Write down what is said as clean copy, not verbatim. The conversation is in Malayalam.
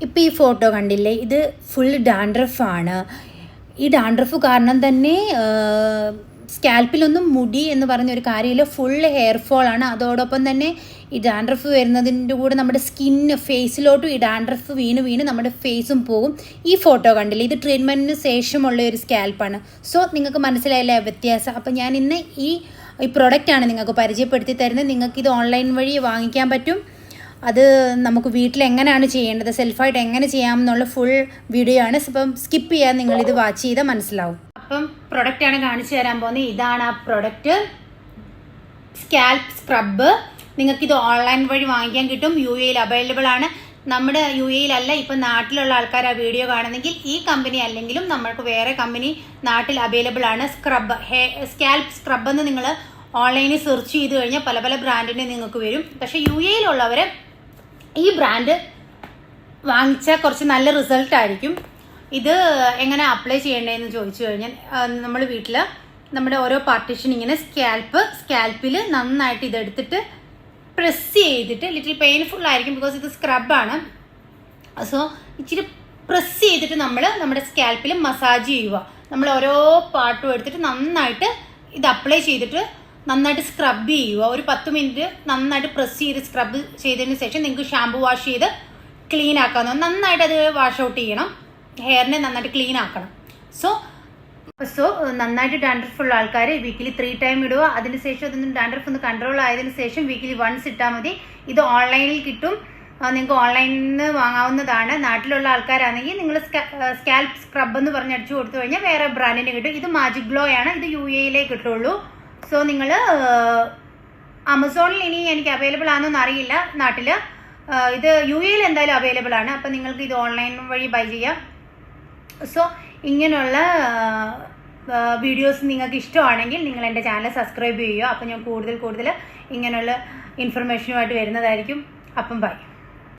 ഇപ്പോൾ ഈ ഫോട്ടോ കണ്ടില്ലേ, ഇത് ഫുൾ ഡാൻഡ്രഫാണ്. ഈ ഡാൻഡ്രഫ് കാരണം തന്നെ സ്കാൽപ്പിലൊന്നും മുടി എന്ന് പറഞ്ഞൊരു കാര്യമില്ല, ഫുൾ ഹെയർ ഫോളാണ്. അതോടൊപ്പം തന്നെ ഈ ഡാൻഡ്രഫ് വരുന്നതിൻ്റെ കൂടെ നമ്മുടെ സ്കിന്ന് ഫേസിലോട്ടും ഈ ഡാൻഡ്രഫ് വീണ് നമ്മുടെ ഫേസും പോകും. ഈ ഫോട്ടോ കണ്ടില്ലേ, ഇത് ട്രീറ്റ്മെൻറ്റിന് ശേഷമുള്ള ഒരു സ്കാൽപ്പാണ്. സോ നിങ്ങൾക്ക് മനസ്സിലായില്ലേ വ്യത്യാസം. അപ്പോൾ ഞാൻ ഇന്ന് ഈ പ്രൊഡക്റ്റാണ് നിങ്ങൾക്ക് പരിചയപ്പെടുത്തി തരുന്നത്. നിങ്ങൾക്കിത് ഓൺലൈൻ വഴി വാങ്ങിക്കാൻ പറ്റും. അത് നമുക്ക് വീട്ടിൽ എങ്ങനെയാണ് ചെയ്യേണ്ടത്, സെൽഫായിട്ട് എങ്ങനെ ചെയ്യാമെന്നുള്ള ഫുൾ വീഡിയോ ആണ്. അപ്പം സ്കിപ്പ് ചെയ്യാൻ നിങ്ങളിത് വാച്ച് ചെയ്താൽ മനസ്സിലാവും. അപ്പം പ്രൊഡക്റ്റാണ് കാണിച്ചു തരാൻ പോകുന്നത്. ഇതാണ് ആ പ്രൊഡക്റ്റ്, സ്കാൽപ്പ് സ്ക്രബ്ബ്. നിങ്ങൾക്കിത് ഓൺലൈൻ വഴി വാങ്ങിക്കാൻ കിട്ടും. UAE അവൈലബിൾ ആണ്. നമ്മുടെ UAE ഇപ്പം നാട്ടിലുള്ള ആൾക്കാർ ആ വീഡിയോ കാണുന്നെങ്കിൽ ഈ കമ്പനി അല്ലെങ്കിലും നമ്മൾക്ക് വേറെ കമ്പനി നാട്ടിൽ അവൈലബിൾ ആണ്. സ്കാൽപ്പ് സ്ക്രബ് എന്ന് നിങ്ങൾ ഓൺലൈനിൽ സെർച്ച് ചെയ്ത് കഴിഞ്ഞാൽ പല പല ബ്രാൻഡിൻ്റെ നിങ്ങൾക്ക് വരും. പക്ഷേ UAE ഈ ബ്രാൻഡ് വാങ്ങിച്ചാൽ കുറച്ച് നല്ല റിസൾട്ട് ആയിരിക്കും. ഇത് എങ്ങനെ അപ്ലൈ ചെയ്യേണ്ടതെന്ന് ചോദിച്ചു കഴിഞ്ഞാൽ നമ്മൾ വീട്ടിൽ നമ്മുടെ ഓരോ പാർട്ടീഷൻ ഇങ്ങനെ സ്കാൽപ്പിൽ നന്നായിട്ട് ഇതെടുത്തിട്ട് പ്രസ് ചെയ്തിട്ട്, ലിറ്റിൽ പെയിൻഫുൾ ആയിരിക്കും ബിക്കോസ് ഇത് സ്ക്രബാണ്. സോ ഇച്ചിരി പ്രസ് ചെയ്തിട്ട് നമ്മുടെ സ്കാൽപ്പിൽ മസാജ് ചെയ്യുക. നമ്മൾ ഓരോ പാർട്ടും എടുത്തിട്ട് നന്നായിട്ട് ഇത് അപ്ലൈ ചെയ്തിട്ട് നന്നായിട്ട് സ്ക്രബ് ചെയ്യുക. ഒരു 10 മിനിറ്റ് നന്നായിട്ട് പ്രസ് ചെയ്ത് സ്ക്രബ് ചെയ്തതിന് ശേഷം നിങ്ങൾക്ക് ഷാമ്പു വാഷ് ചെയ്ത് ക്ലീൻ ആക്കാവുന്ന, നന്നായിട്ട് അത് വാഷ് ഔട്ട് ചെയ്യണം. ഹെയറിനെ നന്നായിട്ട് ക്ലീൻ ആക്കണം. സോ നന്നായിട്ട് ഡാൻഡ്രഫ് ഉള്ള ആൾക്കാർ വീക്കിലി 3 ടൈം ഇടുക. അതിനുശേഷം അതൊന്നും ഡാൻഡ്രഫ് ഒന്ന് കൺട്രോൾ ആയതിനു ശേഷം വീക്കിലി 1 ഇട്ടാൽ മതി. ഇത് ഓൺലൈനിൽ കിട്ടും. നിങ്ങൾക്ക് ഓൺലൈനിൽ നിന്ന് വാങ്ങാവുന്നതാണ്. നാട്ടിലുള്ള ആൾക്കാരാണെങ്കിൽ നിങ്ങൾ സ്കാൽപ്പ് സ്ക്രബ് എന്ന് പറഞ്ഞ് അടിച്ചു കൊടുത്തു കഴിഞ്ഞാൽ വേറെ ബ്രാൻഡിന് കിട്ടും. ഇത് മാജിക് ഗ്ലോ ആണ്. ഇത് UAE കിട്ടുള്ളൂ. സോ നിങ്ങൾ ആമസോണിൽ ഇനി എനിക്ക് അവൈലബിൾ ആണെന്നൊന്നും അറിയില്ല നാട്ടിൽ. ഇത് UAE എന്തായാലും അവൈലബിൾ ആണ്. അപ്പം നിങ്ങൾക്ക് ഇത് ഓൺലൈൻ വഴി ബൈ ചെയ്യാം. സോ ഇങ്ങനെയുള്ള വീഡിയോസ് നിങ്ങൾക്ക് ഇഷ്ടമാണെങ്കിൽ നിങ്ങൾ എൻ്റെ ചാനൽ സബ്സ്ക്രൈബ് ചെയ്യുക. അപ്പം ഞാൻ കൂടുതൽ ഇങ്ങനെയുള്ള ഇൻഫർമേഷനുമായിട്ട് വരുന്നതായിരിക്കും. അപ്പം ബൈ.